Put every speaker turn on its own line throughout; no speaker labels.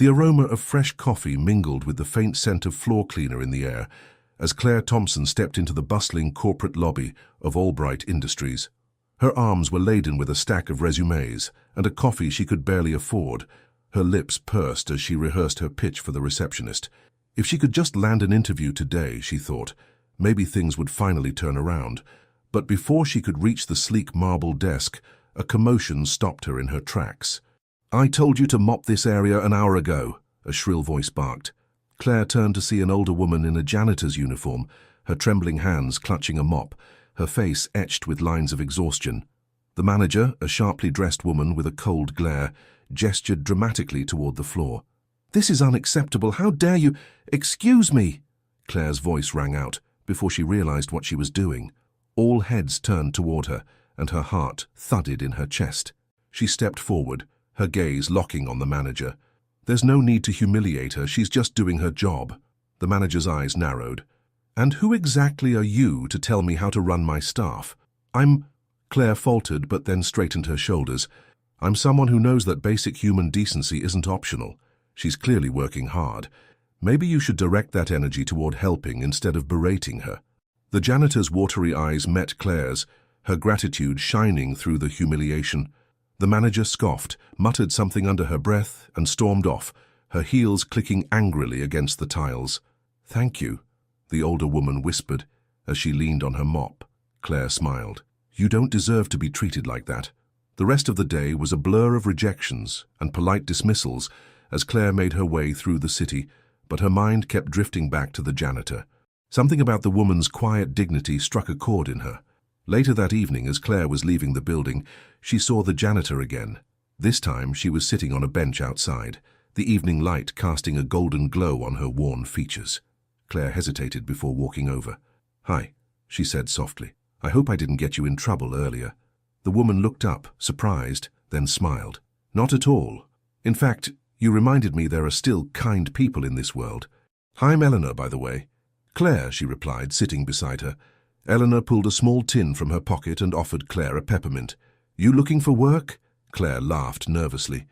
The aroma of fresh coffee mingled with the faint scent of floor cleaner in the air as Claire Thompson stepped into the bustling corporate lobby of Albright Industries. Her arms were laden with a stack of resumes and a coffee she could barely afford. Her lips pursed as she rehearsed her pitch for the receptionist. If she could just land an interview today, she thought, maybe things would finally turn around. But before she could reach the sleek marble desk, a commotion stopped her in her tracks. "I told you to mop this area an hour ago," a shrill voice barked. Claire turned to see an older woman in a janitor's uniform, her trembling hands clutching a mop, her face etched with lines of exhaustion. The manager, a sharply dressed woman with a cold glare, gestured dramatically toward the floor. "This is unacceptable. How dare you—" "Excuse me!" Claire's voice rang out before she realized what she was doing. All heads turned toward her, and her heart thudded in her chest. She stepped forward, her gaze locking on the manager. "There's no need to humiliate her. She's just doing her job." The manager's eyes narrowed. "And who exactly are you to tell me how to run my staff?" Claire faltered but then straightened her shoulders. "I'm someone who knows that basic human decency isn't optional." She's clearly working hard. Maybe you should direct that energy toward helping instead of berating her. The janitor's watery eyes met Claire's, her gratitude shining through the humiliation. The manager scoffed, muttered something under her breath, and stormed off, her heels clicking angrily against the tiles. "Thank you," the older woman whispered as she leaned on her mop. Claire smiled. "You don't deserve to be treated like that." The rest of the day was a blur of rejections and polite dismissals as Claire made her way through the city, but her mind kept drifting back to the janitor. Something about the woman's quiet dignity struck a chord in her. Later that evening, as Claire was leaving the building, she saw the janitor again. This time she was sitting on a bench outside, the evening light casting a golden glow on her worn features. Claire hesitated before walking over. "Hi," she said softly. "I hope I didn't get you in trouble earlier." The woman looked up, surprised, then smiled. "Not at all. In fact, you reminded me there are still kind people in this world. I'm Eleanor, by the way." "Claire," she replied, sitting beside her. Eleanor pulled a small tin from her pocket and offered Claire a peppermint. "You looking for work?" Claire laughed nervously.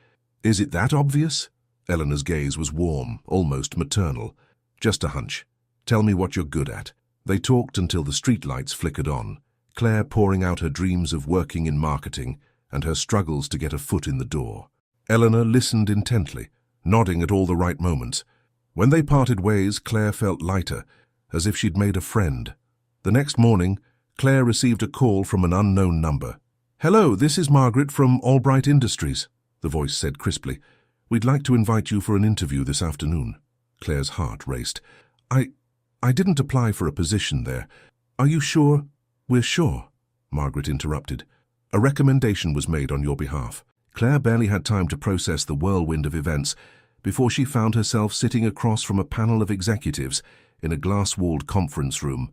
"Is it that obvious?" Eleanor's gaze was warm, almost maternal. "Just a hunch. Tell me what you're good at." They talked until the streetlights flickered on, Claire pouring out her dreams of working in marketing and her struggles to get a foot in the door. Eleanor listened intently, nodding at all the right moments. When they parted ways, Claire felt lighter, as if she'd made a friend. The next morning, Claire received a call from an unknown number. "Hello, this is Margaret from Albright Industries," the voice said crisply. "We'd like to invite you for an interview this afternoon." Claire's heart raced. I didn't apply for a position there. "Are you sure?" "We're sure," Margaret interrupted. "A recommendation was made on your behalf." Claire barely had time to process the whirlwind of events before she found herself sitting across from a panel of executives in a glass-walled conference room.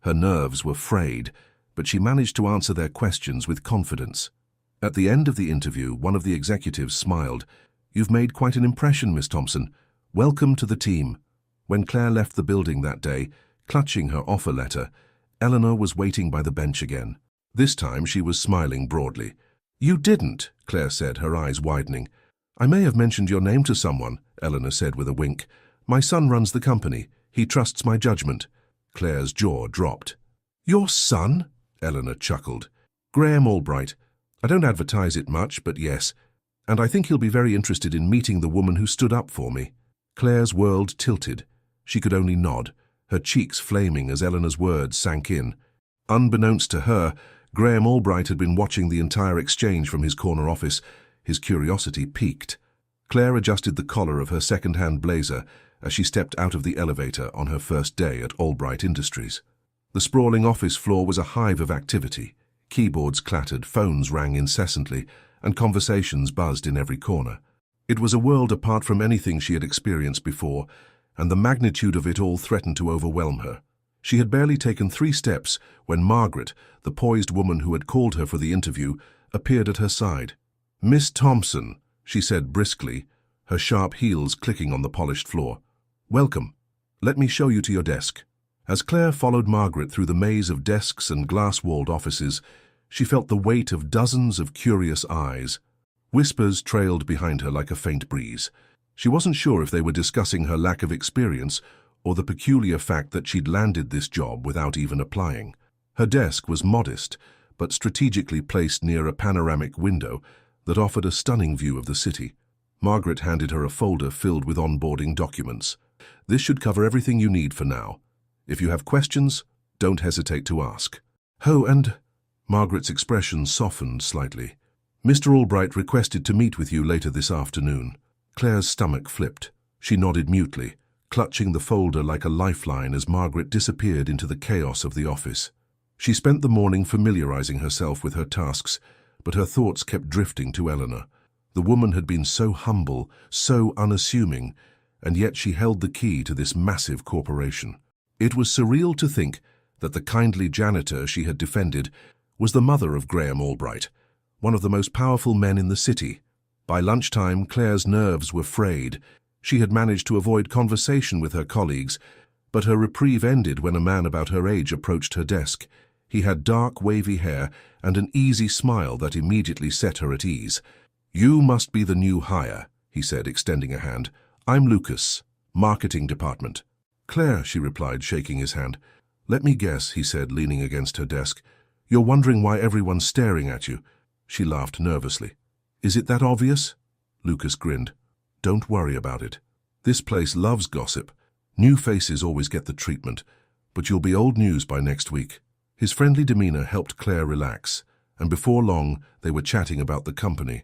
Her nerves were frayed, but she managed to answer their questions with confidence. At the end of the interview, one of the executives smiled. "You've made quite an impression, Miss Thompson. Welcome to the team." When Claire left the building that day, clutching her offer letter, Eleanor was waiting by the bench again. This time she was smiling broadly. "You didn't," Claire said, her eyes widening. "I may have mentioned your name to someone," Eleanor said with a wink. "My son runs the company. He trusts my judgment." Claire's jaw dropped. "Your son?" Eleanor chuckled. "Graham Albright. I don't advertise it much, but yes. And I think he'll be very interested in meeting the woman who stood up for me." Claire's world tilted. She could only nod, her cheeks flaming as Eleanor's words sank in. Unbeknownst to her, Graham Albright had been watching the entire exchange from his corner office. His curiosity piqued. Claire adjusted the collar of her second-hand blazer as she stepped out of the elevator on her first day at Albright Industries. The sprawling office floor was a hive of activity. Keyboards clattered, phones rang incessantly, and conversations buzzed in every corner. It was a world apart from anything she had experienced before, and the magnitude of it all threatened to overwhelm her. She had barely taken 3 steps when Margaret, the poised woman who had called her for the interview, appeared at her side. "Miss Thompson," she said briskly, her sharp heels clicking on the polished floor. "Welcome. Let me show you to your desk." As Claire followed Margaret through the maze of desks and glass-walled offices, she felt the weight of dozens of curious eyes. Whispers trailed behind her like a faint breeze. She wasn't sure if they were discussing her lack of experience or the peculiar fact that she'd landed this job without even applying. Her desk was modest, but strategically placed near a panoramic window that offered a stunning view of the city. Margaret handed her a folder filled with onboarding documents. This should cover everything you need for now. If you have questions, don't hesitate to ask. Oh, and Margaret's expression softened slightly. Mr. Albright requested to meet with you later this afternoon. Claire's stomach flipped. She nodded mutely, clutching the folder like a lifeline as Margaret disappeared into the chaos of the office. She spent the morning familiarizing herself with her tasks, but her thoughts kept drifting to Eleanor. The woman had been so humble, so unassuming, and yet she held the key to this massive corporation. It was surreal to think that the kindly janitor she had defended was the mother of Graham Albright, one of the most powerful men in the city. By lunchtime, Claire's nerves were frayed. She had managed to avoid conversation with her colleagues, but her reprieve ended when a man about her age approached her desk. He had dark, wavy hair and an easy smile that immediately set her at ease. "You must be the new hire," he said, extending a hand. "I'm Lucas, Marketing Department." "Claire," she replied, shaking his hand. "Let me guess," he said, leaning against her desk. "You're wondering why everyone's staring at you." She laughed nervously. "Is it that obvious?" Lucas grinned. "Don't worry about it. This place loves gossip. New faces always get the treatment, but you'll be old news by next week." His friendly demeanor helped Claire relax, and before long they were chatting about the company.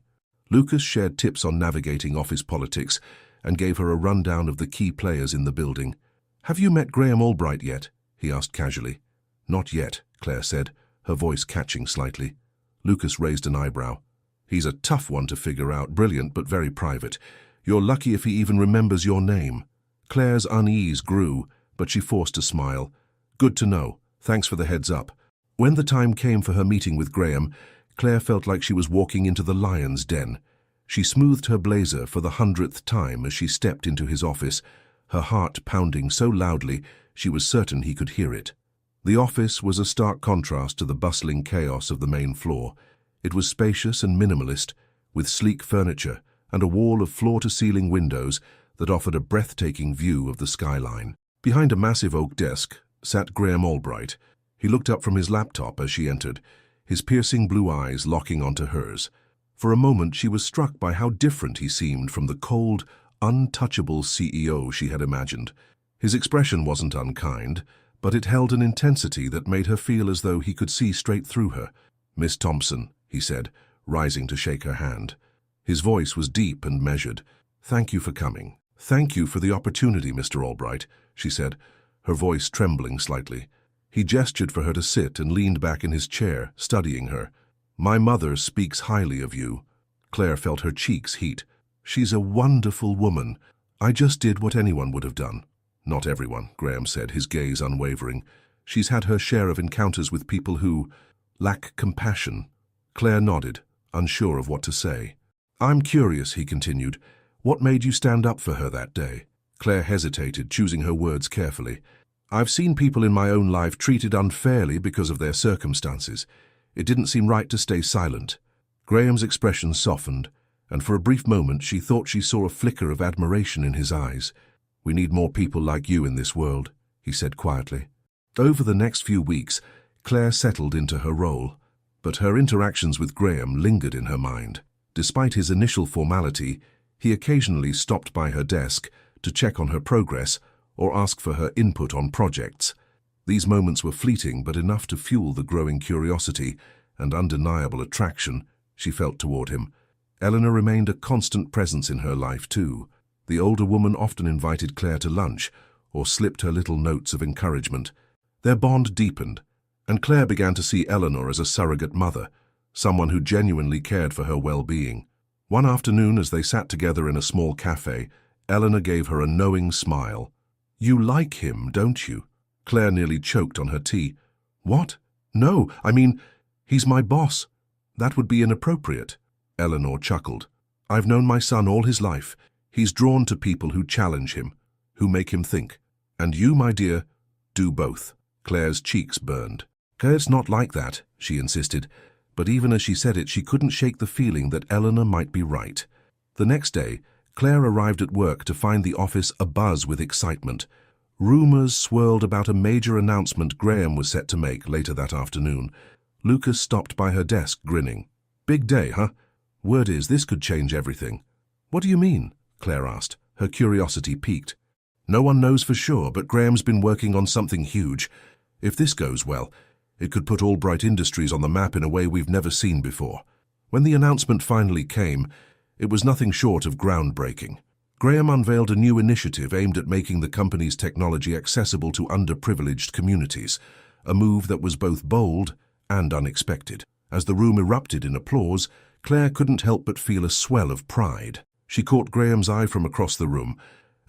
Lucas shared tips on navigating office politics and gave her a rundown of the key players in the building. "Have you met Graham Albright yet?" he asked casually. "Not yet," Claire said, her voice catching slightly. Lucas raised an eyebrow. "He's a tough one to figure out, brilliant but very private. You're lucky if he even remembers your name." Claire's unease grew, but she forced a smile. "Good to know. Thanks for the heads up." When the time came for her meeting with Graham, Claire felt like she was walking into the lion's den. She smoothed her blazer for the 100th time as she stepped into his office, her heart pounding so loudly she was certain he could hear it. The office was a stark contrast to the bustling chaos of the main floor. It was spacious and minimalist, with sleek furniture and a wall of floor-to-ceiling windows that offered a breathtaking view of the skyline. Behind a massive oak desk sat Graham Albright. He looked up from his laptop as she entered, his piercing blue eyes locking onto hers. For a moment she was struck by how different he seemed from the cold, untouchable CEO she had imagined. His expression wasn't unkind, but it held an intensity that made her feel as though he could see straight through her. "Miss Thompson," he said, rising to shake her hand. His voice was deep and measured. "Thank you for coming." "Thank you for the opportunity, Mr. Albright," she said, her voice trembling slightly. He gestured for her to sit and leaned back in his chair, studying her. "My mother speaks highly of you." Claire felt her cheeks heat. "She's a wonderful woman. I just did what anyone would have done." "Not everyone," Graham said, his gaze unwavering. "She's had her share of encounters with people who lack compassion." Claire nodded, unsure of what to say. "I'm curious," he continued. "What made you stand up for her that day?" Claire hesitated, choosing her words carefully. "I've seen people in my own life treated unfairly because of their circumstances. It didn't seem right to stay silent." Graham's expression softened, and for a brief moment she thought she saw a flicker of admiration in his eyes. "We need more people like you in this world," he said quietly. Over the next few weeks, Claire settled into her role, but her interactions with Graham lingered in her mind. Despite his initial formality, he occasionally stopped by her desk to check on her progress or ask for her input on projects. These moments were fleeting but enough to fuel the growing curiosity and undeniable attraction she felt toward him. Eleanor remained a constant presence in her life too. The older woman often invited Claire to lunch or slipped her little notes of encouragement. Their bond deepened, and Claire began to see Eleanor as a surrogate mother, someone who genuinely cared for her well-being. One afternoon, as they sat together in a small cafe, Eleanor gave her a knowing smile. "You like him, don't you?" Claire nearly choked on her tea. "What? No, I mean, he's my boss. That would be inappropriate." Eleanor chuckled. "I've known my son all his life. He's drawn to people who challenge him, who make him think. And you, my dear, do both." Claire's cheeks burned. "It's not like that," she insisted, but even as she said it, she couldn't shake the feeling that Eleanor might be right. The next day, Claire arrived at work to find the office abuzz with excitement. Rumors swirled about a major announcement Graham was set to make later that afternoon. Lucas stopped by her desk, grinning. "Big day, huh? Word is this could change everything." "What do you mean?" Claire asked, her curiosity piqued. "No one knows for sure, but Graham's been working on something huge. If this goes well, it could put Albright Industries on the map in a way we've never seen before." When the announcement finally came, it was nothing short of groundbreaking. Graham unveiled a new initiative aimed at making the company's technology accessible to underprivileged communities, a move that was both bold and unexpected. As the room erupted in applause, Claire couldn't help but feel a swell of pride. She caught Graham's eye from across the room,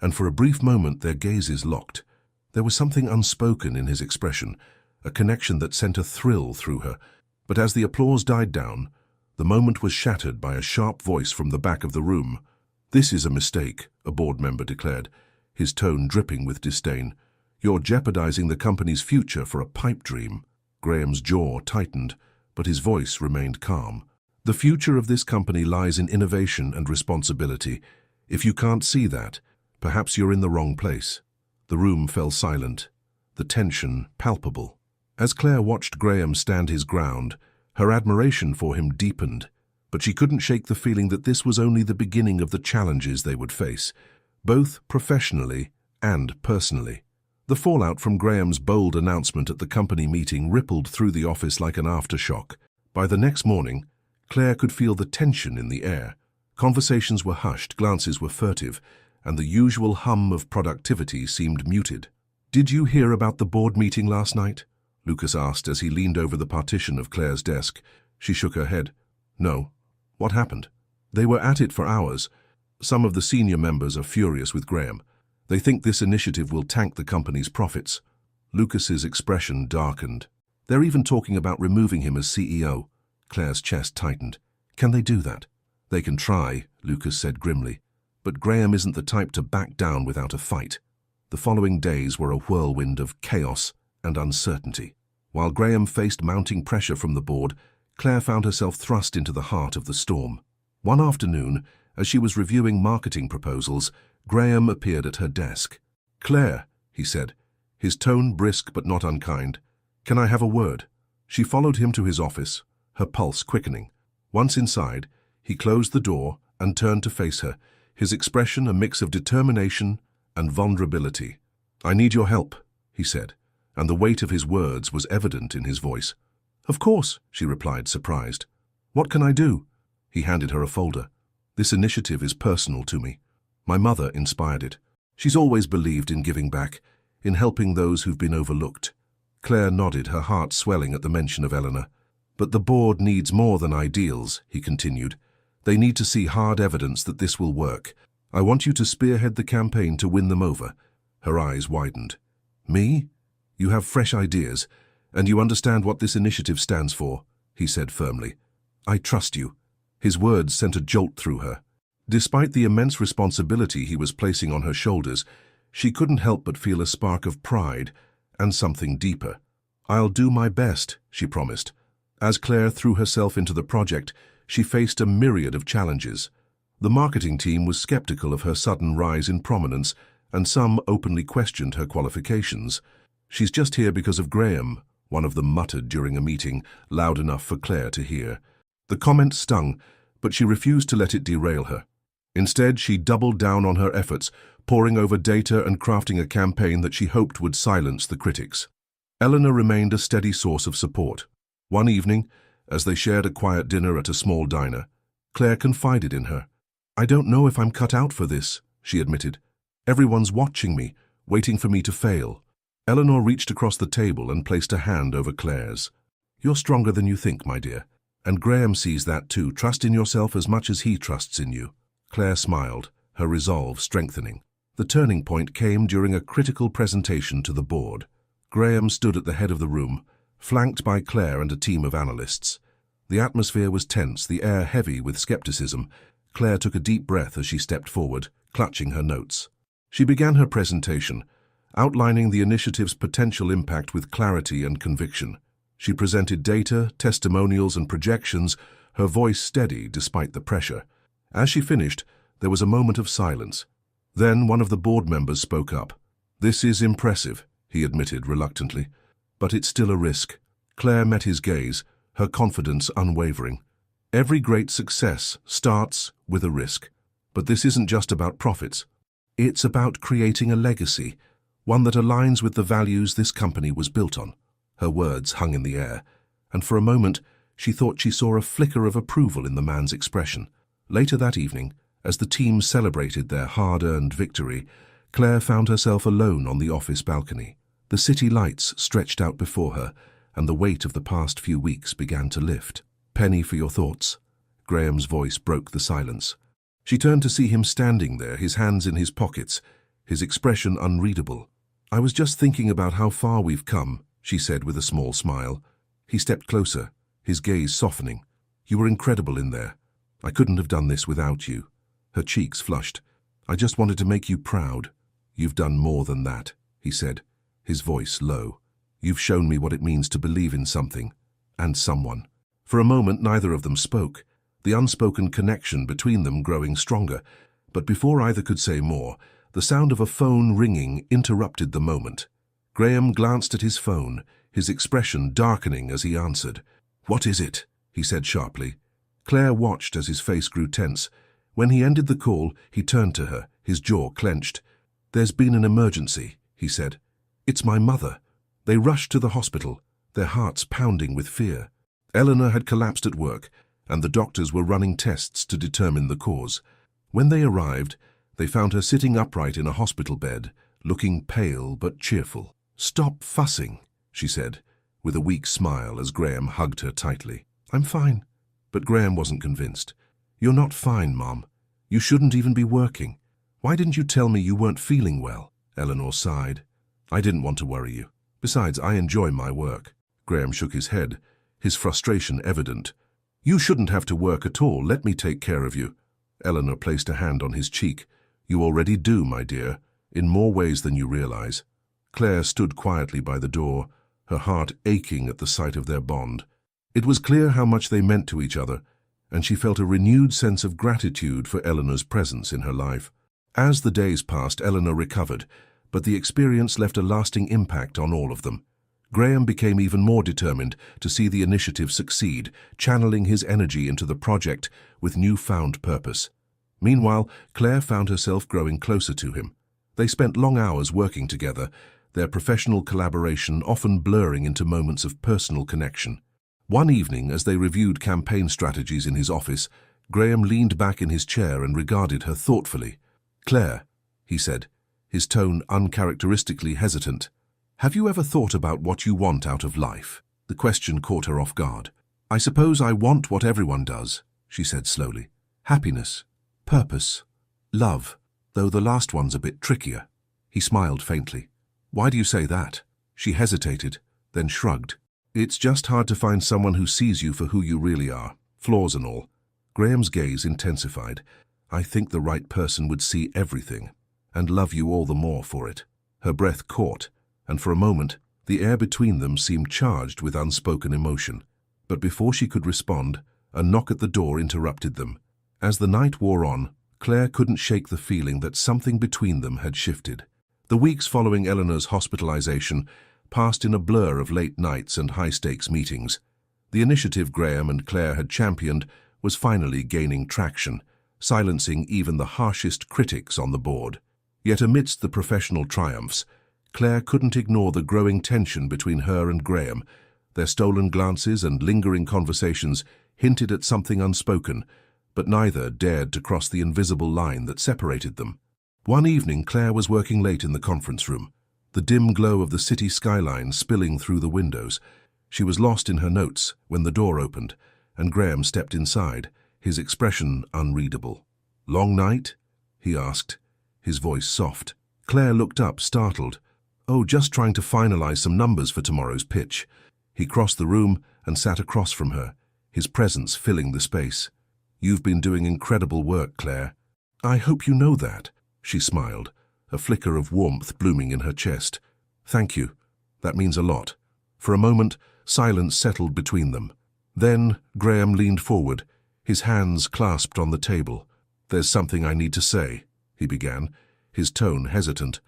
and for a brief moment their gazes locked. There was something unspoken in his expression, a connection that sent a thrill through her. But as the applause died down, the moment was shattered by a sharp voice from the back of the room. "This is a mistake," a board member declared, his tone dripping with disdain. "You're jeopardizing the company's future for a pipe dream." Graham's jaw tightened, but his voice remained calm. "The future of this company lies in innovation and responsibility. If you can't see that, perhaps you're in the wrong place." The room fell silent, the tension palpable. As Claire watched Graham stand his ground, her admiration for him deepened, but she couldn't shake the feeling that this was only the beginning of the challenges they would face, both professionally and personally. The fallout from Graham's bold announcement at the company meeting rippled through the office like an aftershock. By the next morning, Claire could feel the tension in the air. Conversations were hushed, glances were furtive, and the usual hum of productivity seemed muted. "Did you hear about the board meeting last night?" Lucas asked as he leaned over the partition of Claire's desk. She shook her head. "No. What happened?" "They were at it for hours. Some of the senior members are furious with Graham. They think this initiative will tank the company's profits." Lucas's expression darkened. "They're even talking about removing him as CEO." Claire's chest tightened. "Can they do that?" "They can try," Lucas said grimly. "But Graham isn't the type to back down without a fight." The following days were a whirlwind of chaos and uncertainty. While Graham faced mounting pressure from the board, Claire found herself thrust into the heart of the storm. One afternoon, as she was reviewing marketing proposals, Graham appeared at her desk. "Claire," he said, his tone brisk but not unkind, "can I have a word?" She followed him to his office, her pulse quickening. Once inside, he closed the door and turned to face her, his expression a mix of determination and vulnerability. "I need your help," he said, and the weight of his words was evident in his voice. "Of course," she replied, surprised. "What can I do?" He handed her a folder. "This initiative is personal to me. My mother inspired it. She's always believed in giving back, in helping those who've been overlooked." Claire nodded, her heart swelling at the mention of Eleanor. "But the board needs more than ideals," he continued. "They need to see hard evidence that this will work. I want you to spearhead the campaign to win them over." Her eyes widened. "Me? You have fresh ideas, and you understand what this initiative stands for," he said firmly. "I trust you." His words sent a jolt through her. Despite the immense responsibility he was placing on her shoulders, she couldn't help but feel a spark of pride and something deeper. "I'll do my best," she promised. As Claire threw herself into the project, she faced a myriad of challenges. The marketing team was skeptical of her sudden rise in prominence, and some openly questioned her qualifications. "She's just here because of Graham," one of them muttered during a meeting, loud enough for Claire to hear. The comment stung, but she refused to let it derail her. Instead, she doubled down on her efforts, poring over data and crafting a campaign that she hoped would silence the critics. Eleanor remained a steady source of support. One evening, as they shared a quiet dinner at a small diner, Claire confided in her. "I don't know if I'm cut out for this," she admitted. "Everyone's watching me, waiting for me to fail." Eleanor reached across the table and placed a hand over Claire's. "You're stronger than you think, my dear. And Graham sees that too. Trust in yourself as much as he trusts in you." Claire smiled, her resolve strengthening. The turning point came during a critical presentation to the board. Graham stood at the head of the room, flanked by Claire and a team of analysts. The atmosphere was tense, the air heavy with skepticism. Claire took a deep breath as she stepped forward, clutching her notes. She began her presentation, outlining the initiative's potential impact with clarity and conviction. She presented data, testimonials, and projections, her voice steady despite the pressure. As she finished, There was a moment of silence. Then one of the board members spoke up. "This is impressive," he admitted reluctantly, "but it's still a risk." Claire met his gaze, her confidence unwavering. Every great success starts with a risk. But this isn't just about profits. It's about creating a legacy, one that aligns with the values this company was built on. Her words hung in the air, and for a moment she thought she saw a flicker of approval in the man's expression. Later that evening, as the team celebrated their hard-earned victory, Claire found herself alone on the office balcony. The city lights stretched out before her, and the weight of the past few weeks began to lift. "Penny for your thoughts." Graham's voice broke the silence. She turned to see him standing there, his hands in his pockets, his expression unreadable. "I was just thinking about how far we've come," she said with a small smile. He stepped closer, his gaze softening. "You were incredible in there. I couldn't have done this without you." Her cheeks flushed. "I just wanted to make you proud." "You've done more than that," he said, his voice low. "You've shown me what it means to believe in something, and someone." For a moment neither of them spoke, the unspoken connection between them growing stronger. But before either could say more, the sound of a phone ringing interrupted the moment. Graham glanced at his phone, his expression darkening as he answered. "What is it?" he said sharply. Claire watched as his face grew tense. When he ended the call, he turned to her, his jaw clenched. "There's been an emergency," he said. "It's my mother." They rushed to the hospital, their hearts pounding with fear. Eleanor had collapsed at work, and the doctors were running tests to determine the cause. When they arrived, they found her sitting upright in a hospital bed, looking pale but cheerful. "Stop fussing," she said, with a weak smile as Graham hugged her tightly. "I'm fine." But Graham wasn't convinced. "You're not fine, Mom. You shouldn't even be working. Why didn't you tell me you weren't feeling well?" Eleanor sighed. "I didn't want to worry you. Besides, I enjoy my work." Graham shook his head, his frustration evident. "You shouldn't have to work at all. Let me take care of you." Eleanor placed a hand on his cheek. "You already do, my dear, in more ways than you realize." Claire stood quietly by the door, her heart aching at the sight of their bond. It was clear how much they meant to each other, and she felt a renewed sense of gratitude for Eleanor's presence in her life. As the days passed, Eleanor recovered, but the experience left a lasting impact on all of them. Graham became even more determined to see the initiative succeed, channeling his energy into the project with newfound purpose. Meanwhile, Claire found herself growing closer to him. They spent long hours working together, their professional collaboration often blurring into moments of personal connection. One evening, as they reviewed campaign strategies in his office, Graham leaned back in his chair and regarded her thoughtfully. "Claire," he said, his tone uncharacteristically hesitant, "have you ever thought about what you want out of life?" The question caught her off guard. "I suppose I want what everyone does," she said slowly. "Happiness, purpose, love, though the last one's a bit trickier." He smiled faintly. "Why do you say that?" She hesitated, then shrugged. "It's just hard to find someone who sees you for who you really are, flaws and all." Graham's gaze intensified. "I think the right person would see everything, and love you all the more for it." Her breath caught, and for a moment, the air between them seemed charged with unspoken emotion. But before she could respond, a knock at the door interrupted them. As the night wore on, Claire couldn't shake the feeling that something between them had shifted. The weeks following Eleanor's hospitalization passed in a blur of late nights and high-stakes meetings. The initiative Graham and Claire had championed was finally gaining traction, silencing even the harshest critics on the board. Yet amidst the professional triumphs, Claire couldn't ignore the growing tension between her and Graham. Their stolen glances and lingering conversations hinted at something unspoken, but neither dared to cross the invisible line that separated them. One evening, Claire was working late in the conference room, the dim glow of the city skyline spilling through the windows. She was lost in her notes when the door opened, and Graham stepped inside, his expression unreadable. "Long night?" he asked, his voice soft. Claire looked up, startled. "Oh, just trying to finalize some numbers for tomorrow's pitch." He crossed the room and sat across from her, his presence filling the space. "You've been doing incredible work, Claire." "I hope you know that," she smiled, a flicker of warmth blooming in her chest. "Thank you. That means a lot." For a moment, silence settled between them. Then Graham leaned forward, his hands clasped on the table. "There's something I need to say," he began, his tone hesitant.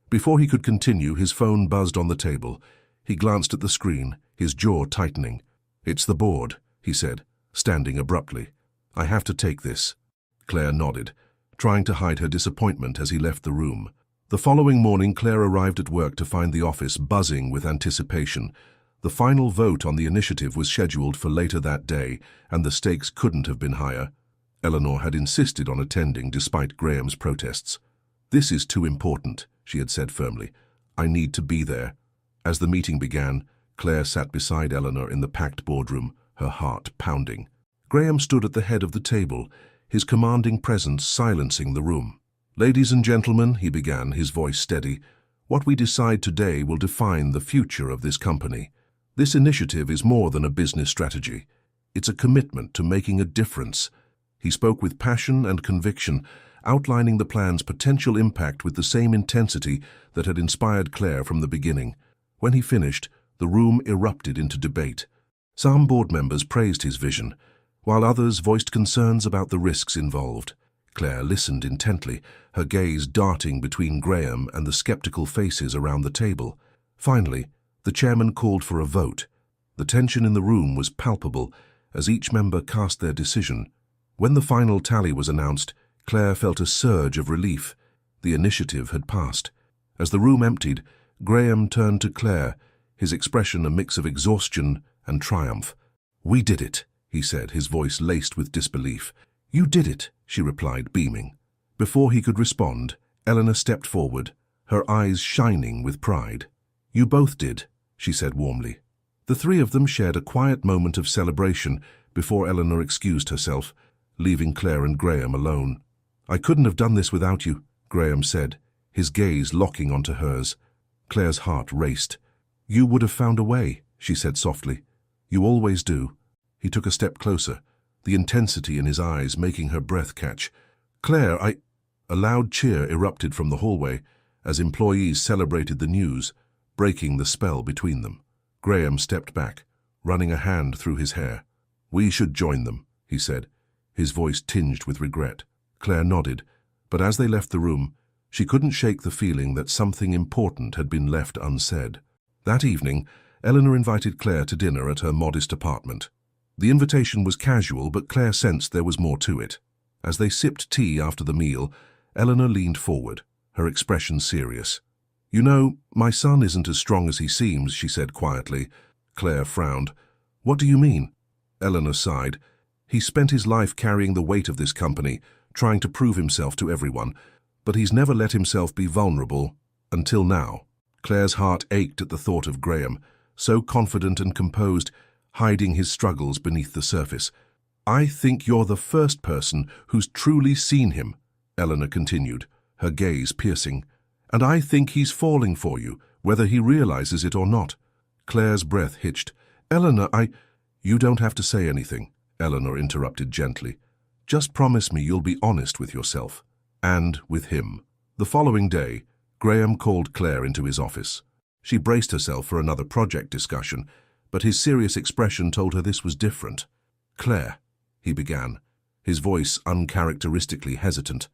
Before he could continue, his phone buzzed on the table. He glanced at the screen, his jaw tightening. "It's the board," he said, standing abruptly. "I have to take this." Claire nodded, trying to hide her disappointment as he left the room. The following morning, Claire arrived at work to find the office buzzing with anticipation. The final vote on the initiative was scheduled for later that day, and the stakes couldn't have been higher. Eleanor had insisted on attending despite Graham's protests. "This is too important," she had said firmly. "I need to be there." As the meeting began, Claire sat beside Eleanor in the packed boardroom, her heart pounding. Graham stood at the head of the table, his commanding presence silencing the room. "Ladies and gentlemen," he began, his voice steady, "what we decide today will define the future of this company. This initiative is more than a business strategy. It's a commitment to making a difference." He spoke with passion and conviction, outlining the plan's potential impact with the same intensity that had inspired Claire from the beginning. When he finished, the room erupted into debate. Some board members praised his vision, while others voiced concerns about the risks involved. Claire listened intently, her gaze darting between Graham and the skeptical faces around the table. Finally, the chairman called for a vote. The tension in the room was palpable as each member cast their decision. When the final tally was announced, Claire felt a surge of relief. The initiative had passed. As the room emptied, Graham turned to Claire, his expression a mix of exhaustion and triumph. "We did it," he said, his voice laced with disbelief. "You did it," she replied, beaming. Before he could respond, Eleanor stepped forward, her eyes shining with pride. "You both did," she said warmly. The three of them shared a quiet moment of celebration before Eleanor excused herself, leaving Claire and Graham alone. "I couldn't have done this without you," Graham said, his gaze locking onto hers. Claire's heart raced. "You would have found a way," she said softly. "You always do." He took a step closer, the intensity in his eyes making her breath catch. "Claire, A loud cheer erupted from the hallway as employees celebrated the news, breaking the spell between them. Graham stepped back, running a hand through his hair. "We should join them," he said, his voice tinged with regret. Claire nodded, but as they left the room, she couldn't shake the feeling that something important had been left unsaid. That evening, Eleanor invited Claire to dinner at her modest apartment. The invitation was casual, but Claire sensed there was more to it. As they sipped tea after the meal, Eleanor leaned forward, her expression serious. "You know, my son isn't as strong as he seems," she said quietly. Claire frowned. "What do you mean?" Eleanor sighed. "He spent his life carrying the weight of this company, trying to prove himself to everyone, but he's never let himself be vulnerable, until now." Claire's heart ached at the thought of Graham, so confident and composed, hiding his struggles beneath the surface. "I think you're the first person who's truly seen him," Eleanor continued, her gaze piercing. "And I think he's falling for you, whether he realizes it or not." Claire's breath hitched. "Eleanor, You don't have to say anything," Eleanor interrupted gently. "Just promise me you'll be honest with yourself. And with him." The following day, Graham called Claire into his office. She braced herself for another project discussion, but his serious expression told her this was different. "Claire," he began, his voice uncharacteristically hesitant,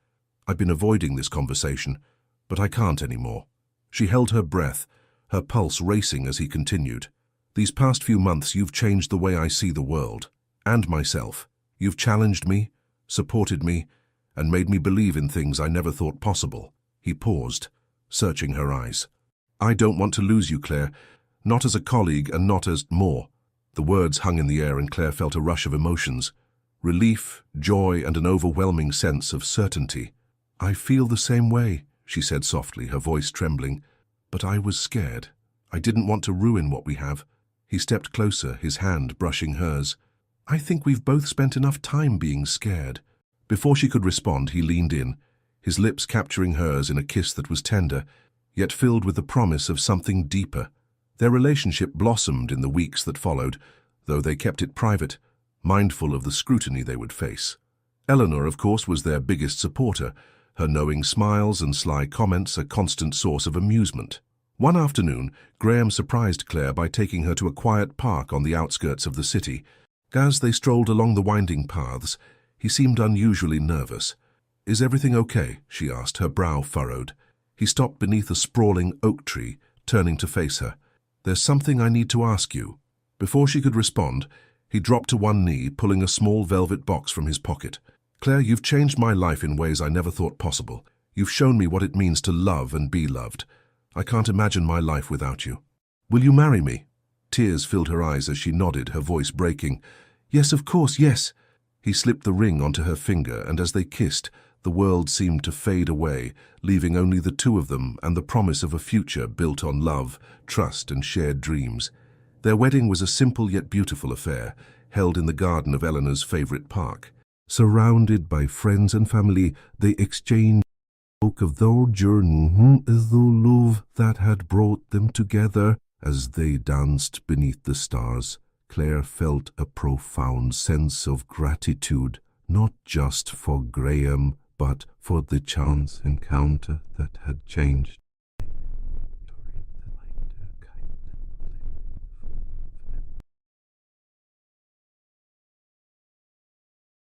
"I've been avoiding this conversation, but I can't anymore." She held her breath, her pulse racing as he continued. "These past few months you've changed the way I see the world, and myself. You've challenged me, supported me, and made me believe in things I never thought possible." He paused, searching her eyes. "I don't want to lose you, Claire, not as a colleague and not as more." The words hung in the air and Claire felt a rush of emotions. Relief, joy, and an overwhelming sense of certainty. "I feel the same way," she said softly, her voice trembling. "But I was scared. I didn't want to ruin what we have." He stepped closer, his hand brushing hers. "I think we've both spent enough time being scared." Before she could respond, he leaned in, his lips capturing hers in a kiss that was tender, yet filled with the promise of something deeper. Their relationship blossomed in the weeks that followed, though they kept it private, mindful of the scrutiny they would face. Eleanor, of course, was their biggest supporter, her knowing smiles and sly comments a constant source of amusement. One afternoon, Graham surprised Claire by taking her to a quiet park on the outskirts of the city. As they strolled along the winding paths, he seemed unusually nervous. "Is everything okay?" she asked, her brow furrowed. He stopped beneath a sprawling oak tree, turning to face her. "There's something I need to ask you." Before she could respond, he dropped to one knee, pulling a small velvet box from his pocket. "Claire, you've changed my life in ways I never thought possible. You've shown me what it means to love and be loved. I can't imagine my life without you. Will you marry me?" Tears filled her eyes as she nodded, her voice breaking. "Yes, of course, yes." He slipped the ring onto her finger, and as they kissed, the world seemed to fade away, leaving only the two of them and the promise of a future built on love, trust, and shared dreams. Their wedding was a simple yet beautiful affair, held in the garden of Eleanor's favorite park. Surrounded by friends and family, they exchanged spoke of their journey, the love that had brought them together. As they danced beneath the stars, Claire felt a profound sense of gratitude, not just for Graham, but for the chance encounter that had changed